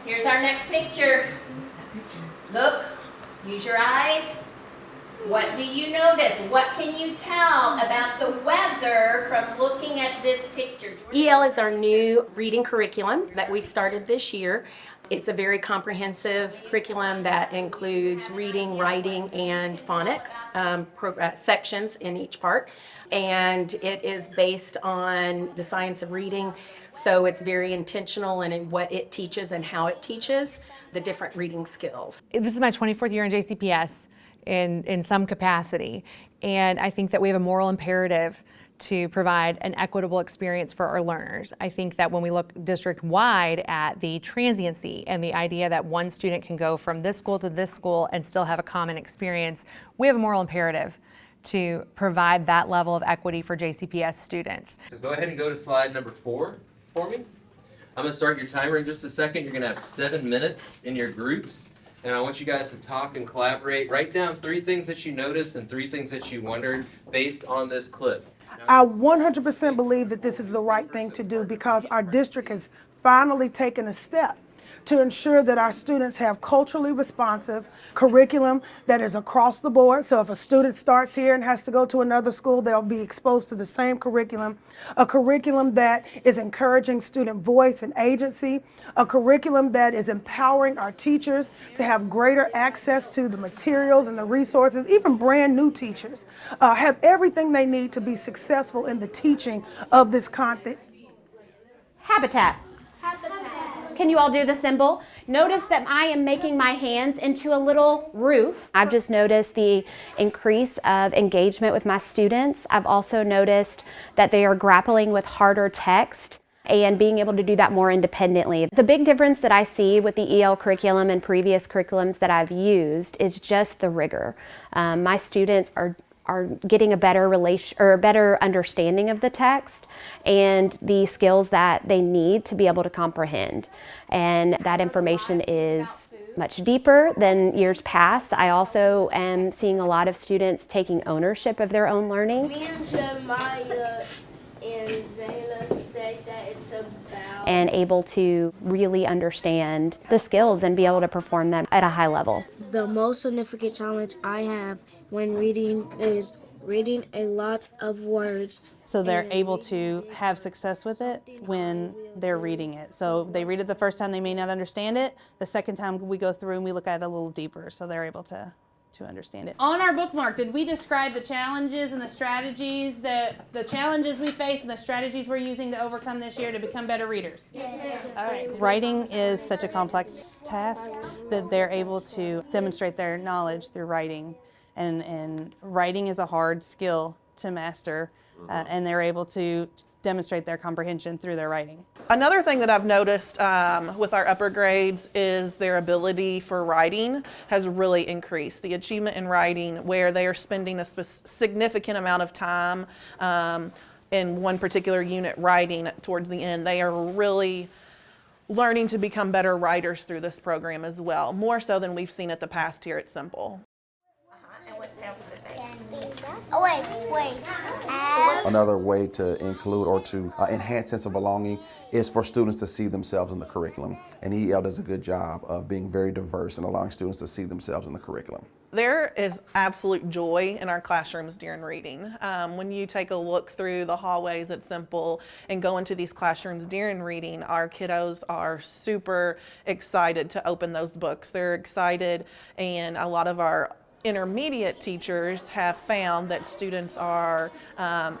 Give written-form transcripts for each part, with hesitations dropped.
Here's our next picture. Look, use your eyes. What do you notice? What can you tell about the weather from looking at this picture? EL is our new reading curriculum that we started this year. It's a very comprehensive curriculum that includes reading, writing, and phonics sections in each part. And it is based on the science of reading, so it's very intentional in what it teaches and how it teaches the different reading skills. This is my 24th year in JCPS in some capacity, and I think that we have a moral imperative to provide an equitable experience for our learners. I think that when we look district-wide at the transiency and the idea that one student can go from this school to this school and still have a common experience, we have a moral imperative to provide that level of equity for JCPS students. So go ahead and go to slide number 4 for me. I'm going to start your timer in just a second. You're going to have 7 minutes in your groups, and I want you guys to talk and collaborate. Write down 3 things that you noticed and 3 things that you wondered based on this clip. I 100% believe that this is the right thing to do because our district has finally taken a step to ensure that our students have culturally responsive curriculum that is across the board. So if a student starts here and has to go to another school, they'll be exposed to the same curriculum, a curriculum that is encouraging student voice and agency, a curriculum that is empowering our teachers to have greater access to the materials and the resources. Even brand new teachers have everything they need to be successful in the teaching of this content. Habitat. Can you all do the symbol? Notice that I am making my hands into a little roof. I've just noticed the increase of engagement with my students. I've also noticed that they are grappling with harder text and being able to do that more independently. The big difference that I see with the EL curriculum and previous curriculums that I've used is just the rigor. My students are getting a better better understanding of the text and the skills that they need to be able to comprehend. And that information is much deeper than years past. I also am seeing a lot of students taking ownership of their own learning. Me and Jeremiah and Zayla said that it's about and able to really understand the skills and be able to perform them at a high level. The most significant challenge I have when reading is reading a lot of words. So they're able to have success with it when they're reading it. So they read it the first time, they may not understand it. The second time we go through and we look at it a little deeper, so they're able to understand it. On our bookmark, did we describe the challenges and the strategies the challenges we face and the strategies we're using to overcome this year to become better readers? Yes. All right. Writing is such a complex task that they're able to demonstrate their knowledge through writing. And writing is a hard skill to master, and they're able to demonstrate their comprehension through their writing. Another thing that I've noticed with our upper grades is their ability for writing has really increased. The achievement in writing, where they are spending a significant amount of time in one particular unit writing towards the end, they are really learning to become better writers through this program as well, more so than we've seen at the past here at Simple. And what sound does it make? Oh, wait. Another way to include or to enhance sense of belonging is for students to see themselves in the curriculum. And EL does a good job of being very diverse and allowing students to see themselves in the curriculum. There is absolute joy in our classrooms during reading. When you take a look through the hallways at Simple and go into these classrooms during reading, our kiddos are super excited to open those books. They're excited, and a lot of our intermediate teachers have found that students are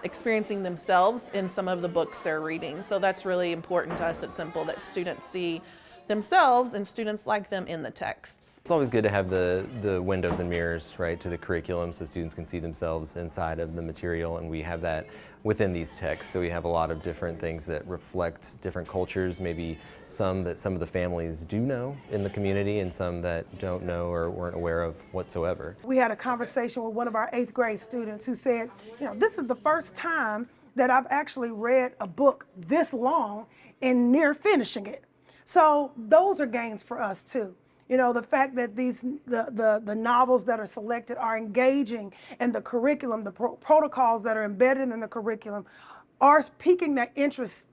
experiencing themselves in some of the books they're reading. So that's really important to us at Simple, that students see themselves and students like them in the texts. It's always good to have the windows and mirrors, right, to the curriculum so students can see themselves inside of the material, and we have that within these texts. So we have a lot of different things that reflect different cultures, maybe some that some of the families do know in the community and some that don't know or weren't aware of whatsoever. We had a conversation with one of our 8th grade students who said, this is the first time that I've actually read a book this long and near finishing it. So those are gains for us too. The fact that the novels that are selected are engaging in the curriculum, the protocols that are embedded in the curriculum is piquing that interest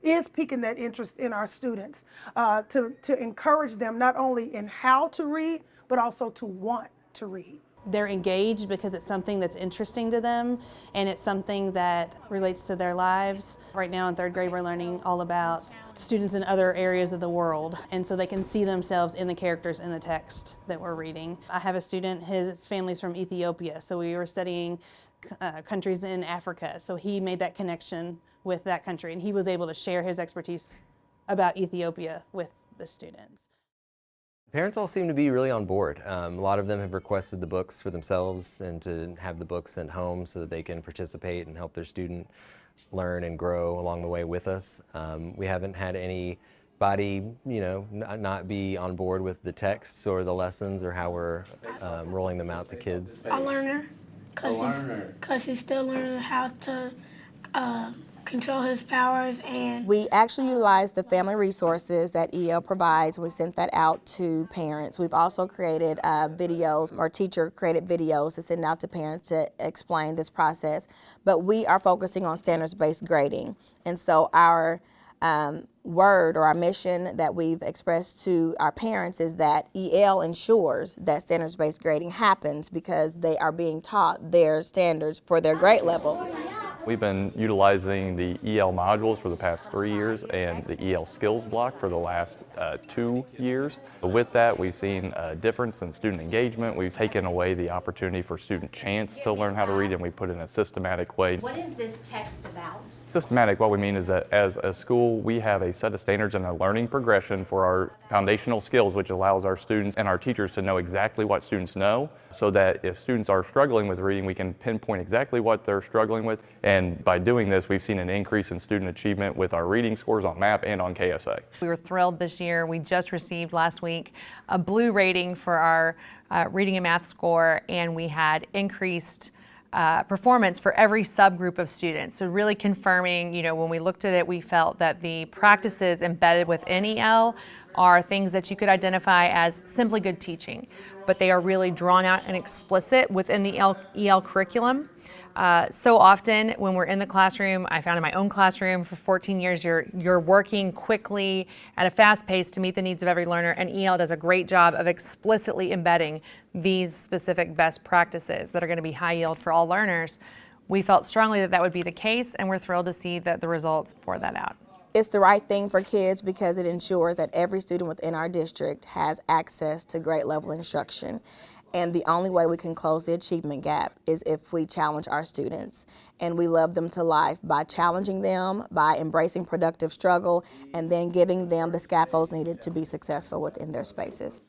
in our students, to encourage them not only in how to read, but also to want to read. They're engaged because it's something that's interesting to them and it's something that relates to their lives. Right now in third grade, we're learning all about students in other areas of the world, and so they can see themselves in the characters in the text that we're reading. I have a student, his family's from Ethiopia, so we were studying countries in Africa, so he made that connection with that country and he was able to share his expertise about Ethiopia with the students. Parents all seem to be really on board. A lot of them have requested the books for themselves and to have the books sent home so that they can participate and help their student learn and grow along the way with us. We haven't had anybody, not be on board with the texts or the lessons or how we're rolling them out to kids. A learner, because he's still learning how to control his powers. And we actually utilize the family resources that EL provides. We sent that out to parents. We've also created videos, or teacher created videos to send out to parents to explain this process. But we are focusing on standards-based grading. And so our word or our mission that we've expressed to our parents is that EL ensures that standards-based grading happens because they are being taught their standards for their grade level. We've been utilizing the EL modules for the past 3 years and the EL skills block for the last 2 years. With that, we've seen a difference in student engagement. We've taken away the opportunity for student chance to learn how to read, and we put it in a systematic way. What is this text about? Systematic, what we mean is that as a school, we have a set of standards and a learning progression for our foundational skills, which allows our students and our teachers to know exactly what students know, so that if students are struggling with reading, we can pinpoint exactly what they're struggling with. And by doing this, we've seen an increase in student achievement with our reading scores on MAP and on KSA. We were thrilled this year. We just received last week a blue rating for our reading and math score, and we had increased performance for every subgroup of students. So really confirming, when we looked at it, we felt that the practices embedded within EL are things that you could identify as simply good teaching, but they are really drawn out and explicit within the EL curriculum. So often when we're in the classroom, I found in my own classroom for 14 years, you're working quickly at a fast pace to meet the needs of every learner, and EL does a great job of explicitly embedding these specific best practices that are going to be high yield for all learners. We felt strongly that that would be the case, and we're thrilled to see that the results bore that out. It's the right thing for kids because it ensures that every student within our district has access to grade level instruction. And the only way we can close the achievement gap is if we challenge our students. And we love them to life by challenging them, by embracing productive struggle, and then giving them the scaffolds needed to be successful within their spaces.